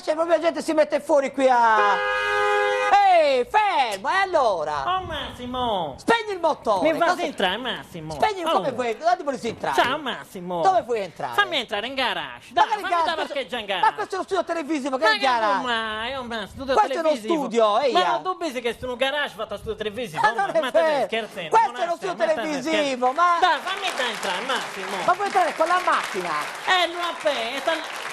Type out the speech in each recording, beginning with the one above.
c'è proprio la gente si mette fuori qui a... Ehi, fermo, e allora? Oh Massimo! Spegni il motore! Mi fai entrare, Massimo? Spegni, come vuoi? Dove vuoi entrare? Ciao Massimo! Dove vuoi entrare? Fammi entrare in garage! Dai, fammi da parcheggiare in garage! Ma questo è uno studio televisivo, che Ma è in garage? mai, oh Massimo, studio Questo è uno televisivo! studio, ehi! Ma non tu pensi che sto in un garage fatto a studio televisivo? Ma non è ma te vero. scherzando! Questo è uno studio televisivo, ma... Dai, fammi entrare, Massimo! Ma puoi entrare con la macchina?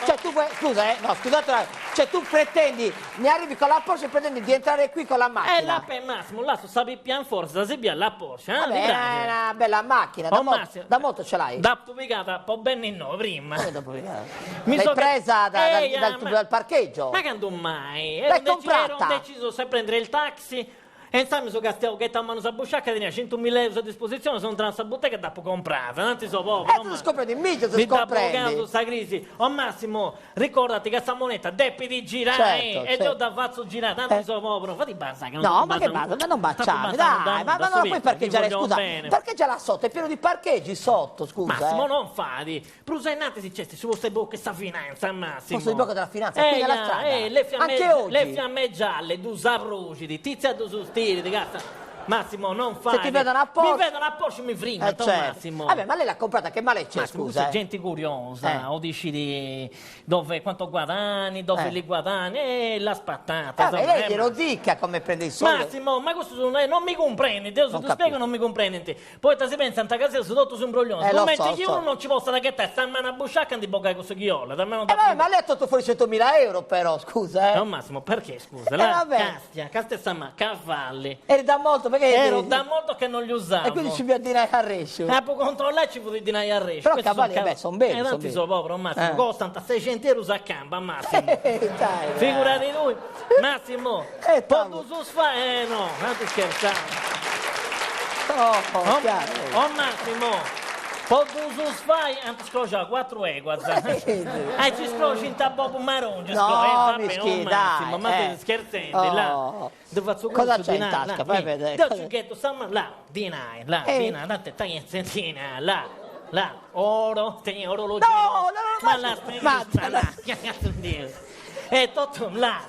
Cioè tu vuoi... Scusa, no, scusate, cioè tu pretendi, ne arrivi con la Porsche e pretendi di entrare qui con la macchina? Massimo, là su sapi pian forza, si via la Porsche, Vabbè, è una bella macchina, da molto ce l'hai? Da pubblicata, po' ben in no, prima. L'hai presa dal parcheggio? Ma quando mai? L'hai comprata? Ero deciso se prendere il taxi. E insomma, so che stiamo a mano a busciacca, tenia 100.000 euro a disposizione, sono entrato in bottega e dopo comprare, non ti so proprio. Tu scoprendi in miglia, se mi scomprendi. Mi sta crisi. Oh Massimo, ricordati che sta moneta deppi di girare, certo, e io da faccio girare, tanto ti so proprio, fatti basta che non no, ma che basta, ma non baciami, dai, ma non lo puoi parcheggiare, scusa, parcheggia là sotto, è pieno di parcheggi sotto, scusa. Massimo, non fadi, prosennate si c'è su queste bocche sta finanza, Massimo. Posto di bocca della finanza, qui nella strada, anche oggi. Le fiamme gialle, due saprugidi, tizia due sustiri, di cazzo. Massimo, non fai. Se ti vedono a Porsche. Mi vedono a Porsche mi frigano, certo. Massimo. Vabbè, ma lei l'ha comprata, che male c'è, Massimo, scusa? Sei gente curiosa, o dici di dove, quanto guadagni, dove li guadagni, e la spattata. Vabbè, lei glielo dica come prende i soldi. Massimo, ma questo non mi comprendi, se ti spiego non mi comprendi. Poi ti si pensa, in casa sotto su un broglione, tu metti che uno non ci possa da che te, sta in mano a busciacca di bocca con questo chiola. Vabbè, ma lei ha tolto fuori 100.000 euro però, scusa, No, Massimo, perché, scusa? Vabbè. Castia sta cavalli. Eri da molto, perché... Ero da molto che non li usavo. E quindi ci vi addinai a Rescio. Poi controllare ci vuoi dinai a Rescio. Però cavalli, sono belli. Tanti sono povero, Massimo. Costano 600 euro a campa, Massimo. Dai, figurati lui. Massimo, poi tu su sfai. No, non ti scherzavo. Oh, Massimo. Poi tu su sfai, anzi scrocia 4 guarda. Ci scroci in tabbo marrone. No, mi Massimo, ma ti scherzando, là. Cosa c'è in tasca? Fai vedere. Devo cicchetto, stiamo là, dinai, là, date, tagli sentina, là, oro, tieni orologio. No, ma la spesa, là, cazzo Dio. E tutto là,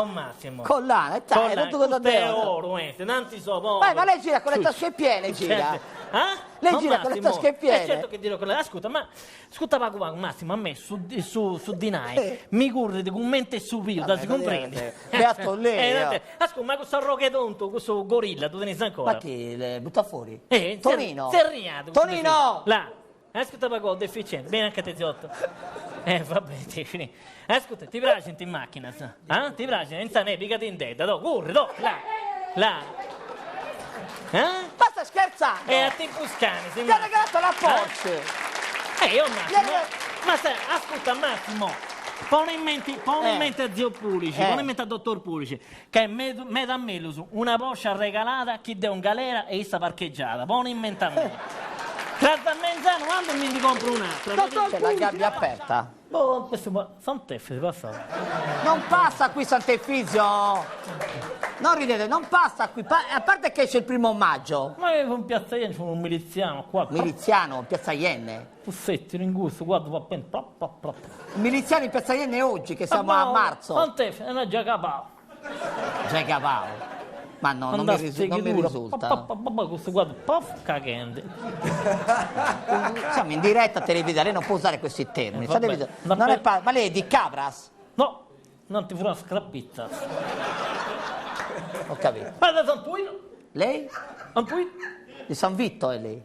un Massimo. Collana, dai, non tu cosa devi. Oro, non ti so, ma lei gira con le tasche piene, gira. Lei gira con le tasche piene. Certo che dirò con le... Ascolta, ma Massimo, a me su Dinai mi corre di un mente subito, da si comprendi? Beato lei. Ascolta, ma questo rocchetonto, questo gorilla, tu te ne sai ancora? Ma chi le butta fuori? Tonino. Serriato. Tonino! Là. Ascolta, ma cosa deficiente. Bene anche te, Ziotto. Vabbè, ti finì. Ascolta, ti piace in macchina? Ti piace? Non sa ne, picati in testa, corri, là. Ma stai scherzando? E a te Buscani, ti ha regalato la Porsche. Massimo. Ma sai, ascolta Massimo, pone in mente a zio Pulici, pone in mente a dottor Pulici, che me da me una Porsche regalata, chi dà un galera e sta parcheggiata, pone in mente a me. Grazie a Menzano, quando mi compro un'altra? C'è la gabbia aperta. Questo Sant'Effiso, passa. Non passa qui Sant'Effiso. Non ridete, non passa qui. A parte che c'è il 1° maggio. Ma io in Piazza Ienne c'è un miliziano qua. Miliziano, in Piazza Ienne? Fussetti, ringusto, guarda, va bene. Miliziano in Piazza Ienne oggi, che siamo a marzo. Sant'Effiso, è già capato. Già capato. Ma no, non mi risulta. Questo guarda, cagante. Siamo in diretta televisiva, lei non può usare questi termini. Ma lei è di Cabras? No, non ti farò una scrappizza. Ho capito. Ma da San Puino? Lei? San Puino? Di San Vitto è lei?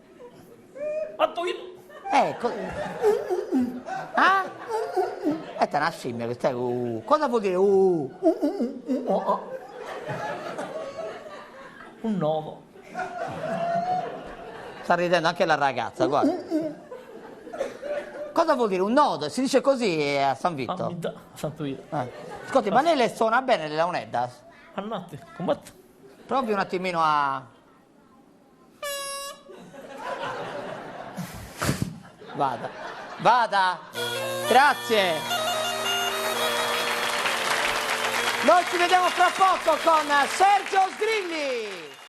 Antuino? È una scimmia questa è cosa vuol dire un nodo. Sta ridendo anche la ragazza, guarda. Cosa vuol dire un nodo? Si dice così a San Vitto? A San Puino. Ascolti, ma lei le suona bene le launeddas? Annate, combatto. Provi un attimino a... Vada. Grazie. Noi ci vediamo fra poco con Sergio